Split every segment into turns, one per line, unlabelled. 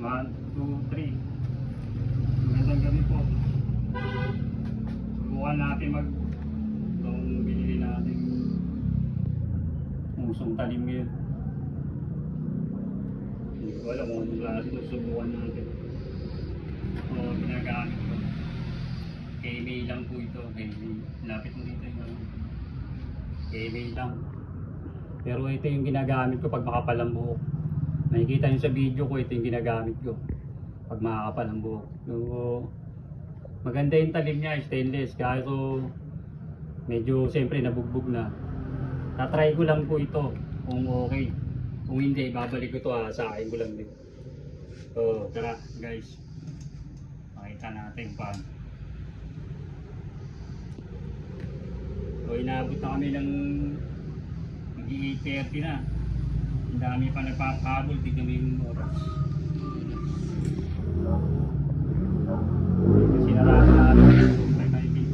1, 2, 3. Magandang gabi po. Subukan natin itong binili natin musong talim ngayon. Hindi ko alam kung anong klase ito. Subukan natin. Ito ginagamit ko. KMA lang po ito. KMA. Lapit mo dito yung KMA lang. Pero ito yung ginagamit ko pag makapal ang buhok. Nakikita nyo sa video ko, ito yung ginagamit ko pag makakapal ang buhok. So, maganda yung talim niya, stainless. Kaso medyo siyempre nabugbog na. Tatry ko lang po ito kung okay. Kung hindi, babalik ko ito, sa akin ko lang din. So tara guys, makita natin paano. So inabot na kami ng mag-8:30 na. Ang dami pa nagpapakabol, tignan mo yung oras. Sinaraan natin may maibig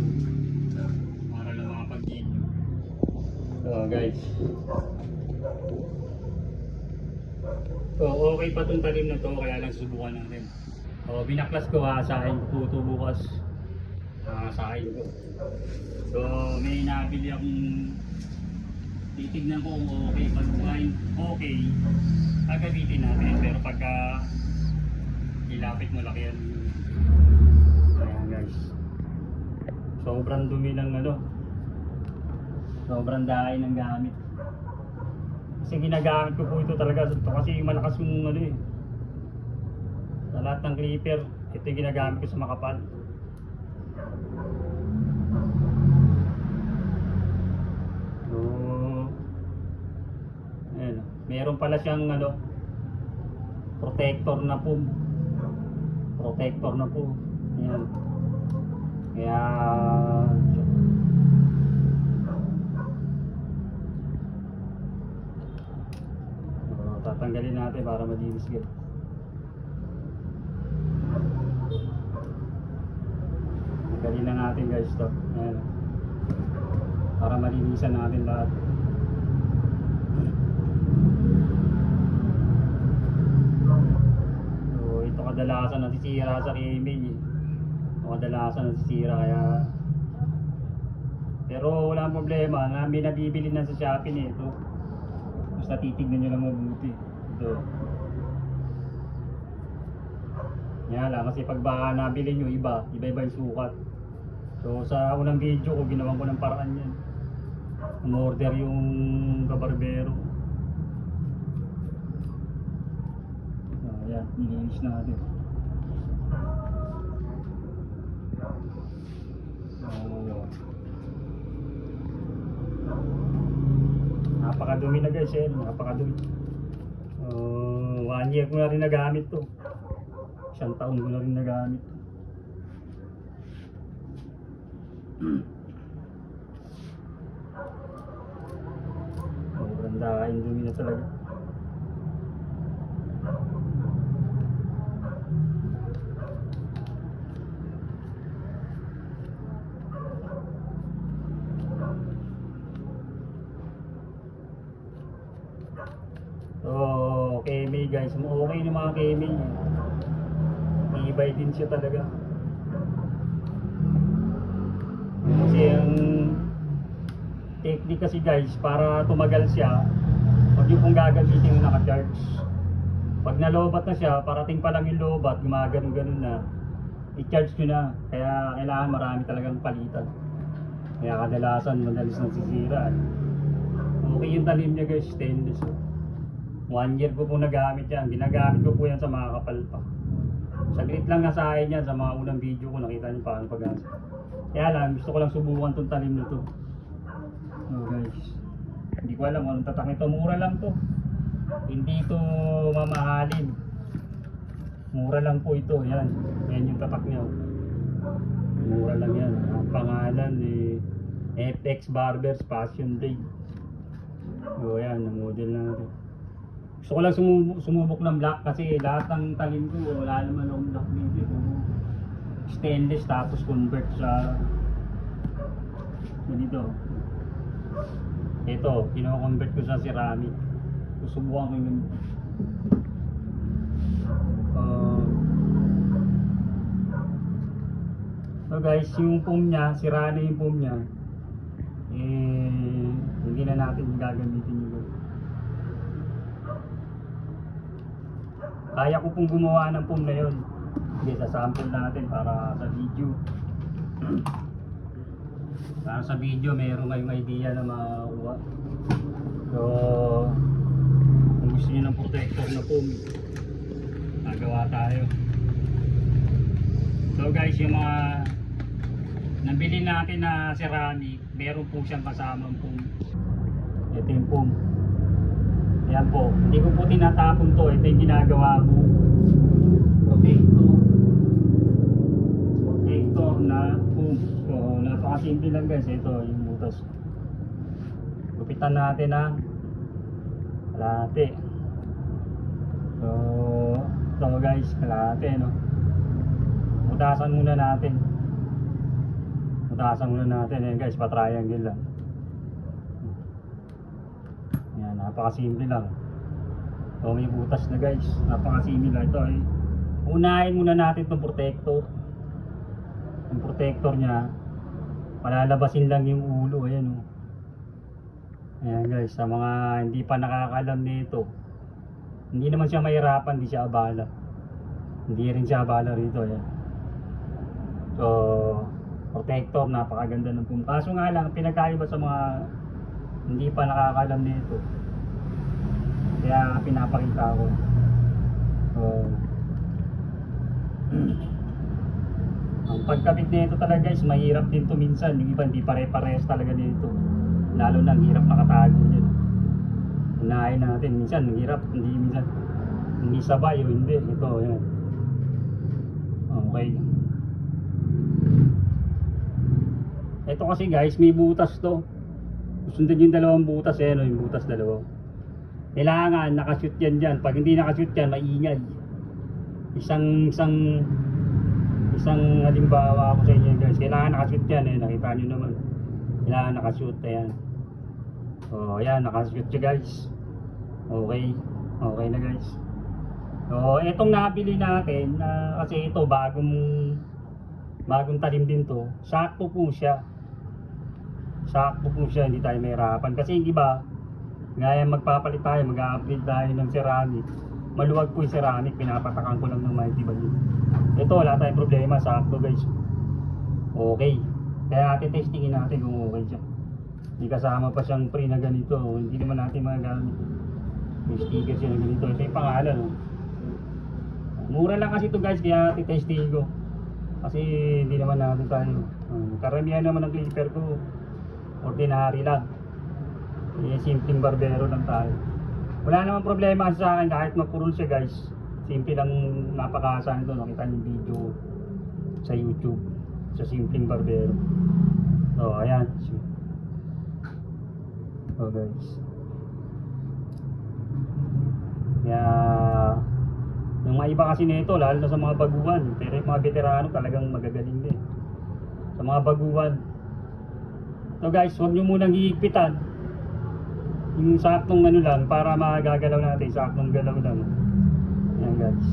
para lang makapag-video. So guys, so okay pa itong talim na to, kaya lang subukan natin. So binaklas ko, asahin ko po ito bukas. Asahin ko. So may nabili akong, titignan ko kung okay. Pag okay, gagamitin natin. Pero pagka ilapit mo laki yan. Ayan guys, sobrang dumi ng sobrang dahil ng gamit. Kasi ginagamit ko po ito talaga ito kasi malakas yung sa lahat ng clipper, ito yung ginagamit ko sa makapal. So ayan, meron pala siyang protector na po. Ayan. Kaya tatanggalin natin para malinis gan. Tanggalin na natin guys to. Ayan. Para malinisan natin lahat. So ito kadalasan nasisira sa email. Kadalasan nasisira kaya, pero wala problema, may nabibili na sa Shopee nito. Basta titignan nyo lang mabuti. Ito. Yan lang, kasi pag baka nabili nyo iba yung sukat. So sa unang video ko, ginawan ko ng paraan yan. Umorder yung kabarbero. Ayan, nilinis natin. Napakadumi na guys, napakadumi. 1 year ko na rin nagamit to. 1 taon ko na rin nagamit. Sobrang dahil dumi na talaga. So KMA guys, okay yung mga KMA. Ibay din siya talaga. Kasi ang technique kasi guys, para tumagal siya, huwag yung pong gagamitin yung naka-charge. Pag nalobat na siya, parating pa lang yung lobat, gumagano'n na, i-charge nyo na. Kaya kailangan marami talagang palitan. Kaya kadalasan madalis nasisira. Okay yung talim niya guys, stainless. 1 year ko po nagamit yan. Ginagamit ko po yan sa mga kapal pa. Saglit lang sa akin yan, sa mga unang video ko nakita niyo paano pag-asa. Kaya lang, gusto ko lang subukan tong talim na to. So guys, hindi ko alam anong tatak nito. Mura lang to. Hindi ito mamahalin. Mura lang po ito. Yan, yan yung tatak niya. Mura lang yan. Ang pangalan FX Barbers Passion Blade. So yan, ang model natin. Gusto ko lang sumubok ng black kasi lahat ng talim ko wala naman akong black dito. Stainless tapos convert sa ganito. Ito, kino-convert ko sa ceramic. Susubukan ko yung So guys, yung foam niya, sira na yung foam niya. Hindi na natin gagamitin yun. Kaya ko pong gumawa ng foam na yun. Sige, sasample natin para sa video. Para sa video, mayroon kayong idea na makuha. So, kung gusto nyo ng protector na foam, nagawa tayo. So guys, yung mga nabili natin na ceramic, meron po siyang kasamang foam. Ito yung foam. Ayan po, hindi ko po tinatapon to. Ito yung ginagawa ko. Protector na foam. So, napakasimple lang guys. Ito yung butas. Gupitan natin ang kalahati. So, ito guys, kalahati, no? Mutasan muna natin. Ayan guys, pa-triangle lang. Ayan, napakasimple lang. So, may butas na guys. Napakasimple lang. Ito ay unahin muna natin itong protector. Yung protector niya, palalabasin lang yung ulo. Ayan o. Ayan guys, sa mga hindi pa nakakalam nito, hindi naman siya mahirapan, hindi siya abala. Hindi rin siya abala rito. Ayan. So, protector, napakaganda ng foam. Kaso nga lang, pinagkaiba sa mga hindi pa nakakalam nito. Kaya pinapakita ko. So, ang pagkabit nito talaga guys, mahirap din to minsan. Yung iba hindi pare-parehas talaga nito. Lalo na ang hirap makatago niyan. Unahin natin, minsan ang hirap, minsan hindi sabay o hindi. Ito, yan. Okay. Ito kasi guys, may butas to. Sundan yung dalawang butas, no, yung butas dalawa. Kailangan nakashoot yan dyan. Pag hindi nakashoot yan, maingay. Isang halimbawa ako sa inyo guys. Kailangan nakashoot yan, nakita nyo naman. Kailangan nakashoot, ayan. So, ayan, nakashoot siya guys. Okay. Okay na guys. So, itong nabili natin, kasi ito, bagong talim din to. Sakto po siya. Hindi tayo mahirapan. Kasi yung iba, gaya magpapalit tayo, mag-upgrade tayo ng ceramic. Maluwag po yung ceramic, pinapatakan ko lang ng mighty bali. Ito, wala tayong problema, sakto guys. Okay. Kaya testingin natin kung okay siya. Hindi kasama pa siyang free na ganito. Hindi naman natin magagamit. May sticker siya na ganito. Ito yung pangalan. Mura lang kasi ito guys, kaya testingin ko. Kasi hindi naman natin tayo. Karamihan naman ng clipper ko, ordinary lang. Simpleng barbero lang tayo. Wala namang problema sa akin kahit mapurol siya guys. Simple lang, napakasa nito. Nakita niyo yung video sa YouTube sa simpleng barbero. So ayan. So guys, kaya yung mga iba kasi nito, lalo na sa mga baguhan, pero yung mga veterano talagang magagaling din. Sa mga baguhan, so guys, huwag nyo munang hihigpitan. Yung saktong ano lang, para magagalaw natin, saktong galaw lang. Ayan guys.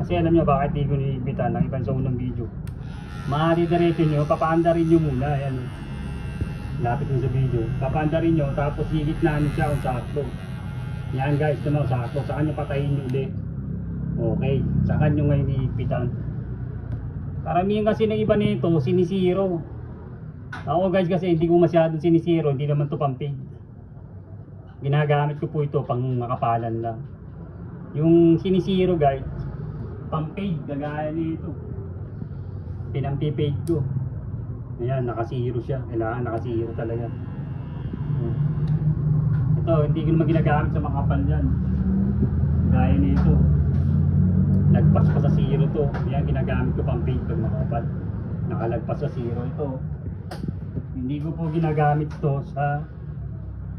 Kasi alam nyo bakit di ko hihigpitan, nakita sa unang video. Diretso nyo, papaandarin nyo muna. Ayan, lapit nyo sa video. Papaandarin nyo, tapos higit na nyo siya kung sakto. Yan guys, ito mo, sakto. Saan nyo patayin nyo ulit. Okay, saan nyo ngayon hihigpitan. Karamihan kasi ng iba nito, sinisiro. Ako guys kasi hindi ko masyadong sinisiro, hindi naman to pampig. Ginagamit ko po ito pang makapalan lang. Yung sinisiro guys, pampig, gagaya nito. Pinampipig ko. Ayan, nakasiro siya. Kailangan nakasiro talaga. Ito, hindi ko naman ginagamit sa makapal yan. Gaya nito. Lagpas pa sa zero to. Yan, ginagamit ko pang paint pag makapal. Nakalagpas sa zero ito. Hindi ko po ginagamit to sa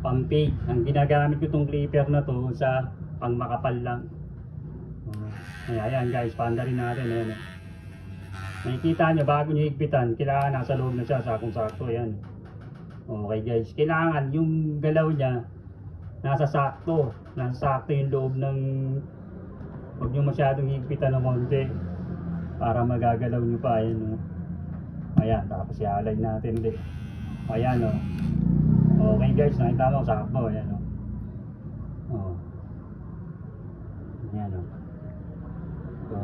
pang paint. Ang ginagamit ko tong clipper na to sa pang makapal lang. Ayan guys, paandarin natin. Ayan. Nakikita nyo, bago nyo higpitan, kailangan nasa loob na siya, sakong-sakto. Ayan. Okay guys, kailangan yung galaw niya nasa sakto. Nasa sakto yung loob ng... Huwag nyo masyadong higpitan ng konti para magagalaw nyo pa. Ayan. Ayan, tapos i-align natin ulit. Ayan o. Okay guys, nakita mo, sakto. Ayan o. Oh. Ayan o. So,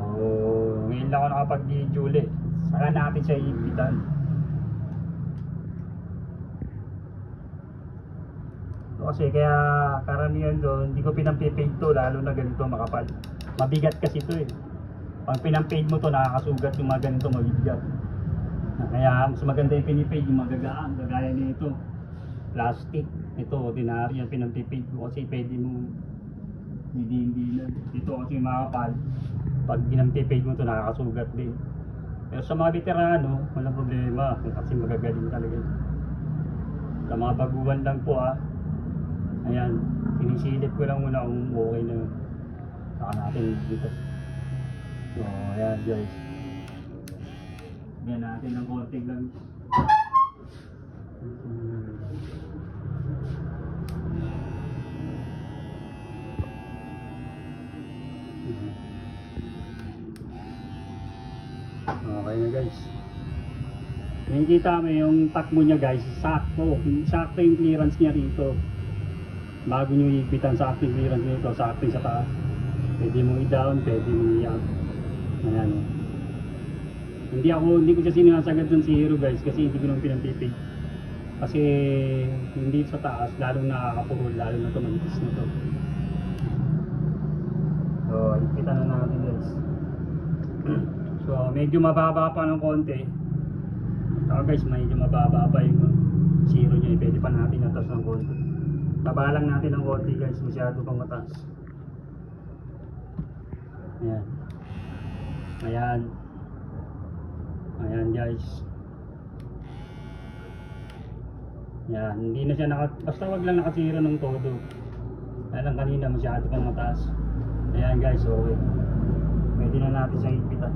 ngayon lang ako nakapag-video ulit. Saka natin siya iipitan. Kasi kaya karamihan doon, hindi ko pinampipaid to, lalo na ganito makapal. Mabigat kasi ito eh. Pag pinampaid mo to, nakakasugat yung mga ganito mabigat. Kaya mas maganda yung pinipaid, yung magagaan, kagaya nito. Plastic, ito ordinary yung pinampipaid ko kasi pwede mo hindi na. Ito kasi makapal. Pag pinampipaid mo to, nakakasugat din. Pero sa mga veterano, walang problema kasi magagaling talaga. Sa mga baguhan lang po ayan, sinisilip ko lang muna kung okay na yun. Saka natin dito. So, ayan guys. Bigyan natin ng konting lang. Okay na guys. Nakikita mo yung takbo niya guys, sakto. Sakto yung clearance niya rito. Bago nyo ipitan sa active clearance nito, sa active sa taas. Pwede mo i-down, pwede mo i-up. Ayan o. Hindi ko siya sinasagad dun si Hero guys kasi hindi ko nang pinantipid. Kasi hindi sa taas, lalong nakakapurol, lalo na ito manipis na ito. So, ipitan na natin guys. So, medyo mababa pa ng konti. Guys, medyo mababa pa yung zero niya. Pwede pa natin natas ng konti. Baba lang natin ng konti guys, masyado pang mataas. Ayan. Ayan. Ayan guys. Ayan, hindi na siya basta wag lang nakasira ng todo. Kaya lang kanina masyado pang mataas. Ayan guys, okay. Pwede na natin siyang ipitan.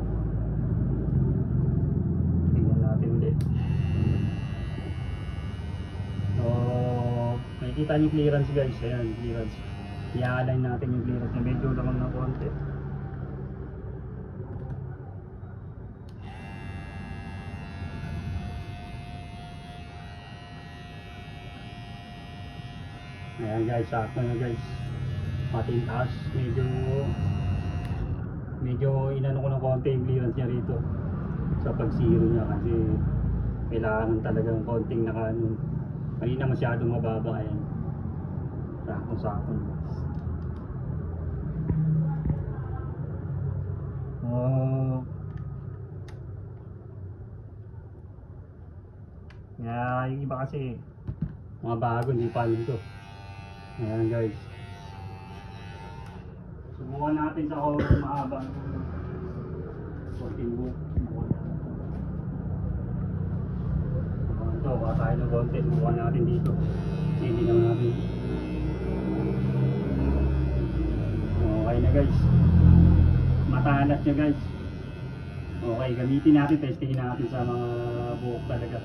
Tingnan natin ulit. So, nakikita niyo clearance guys, ayan clearance. I-align natin yung clearance na medyo lamang ng konti. Ayan guys, sakto na guys. Pati yung taas, medyo inano ko ng konti yung clearance niya rito sa pag-zero niya kasi kailangan talagang konting nakaano. Kanina masyadong mababa. Ayan, sakto yung iba kasi mga bago hindi pa nito. Ayan guys, subukan natin sa mahaba konting buhok. Ito, tayo ng konti, subukan natin dito. Hindi naman natin. Okay na guys, matalas niya guys. Okay, gamitin natin, testingin natin sa mga buhok talaga.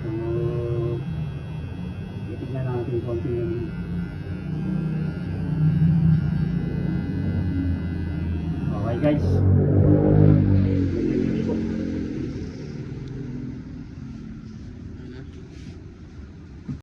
So, titignan natin konti yun. Okay guys.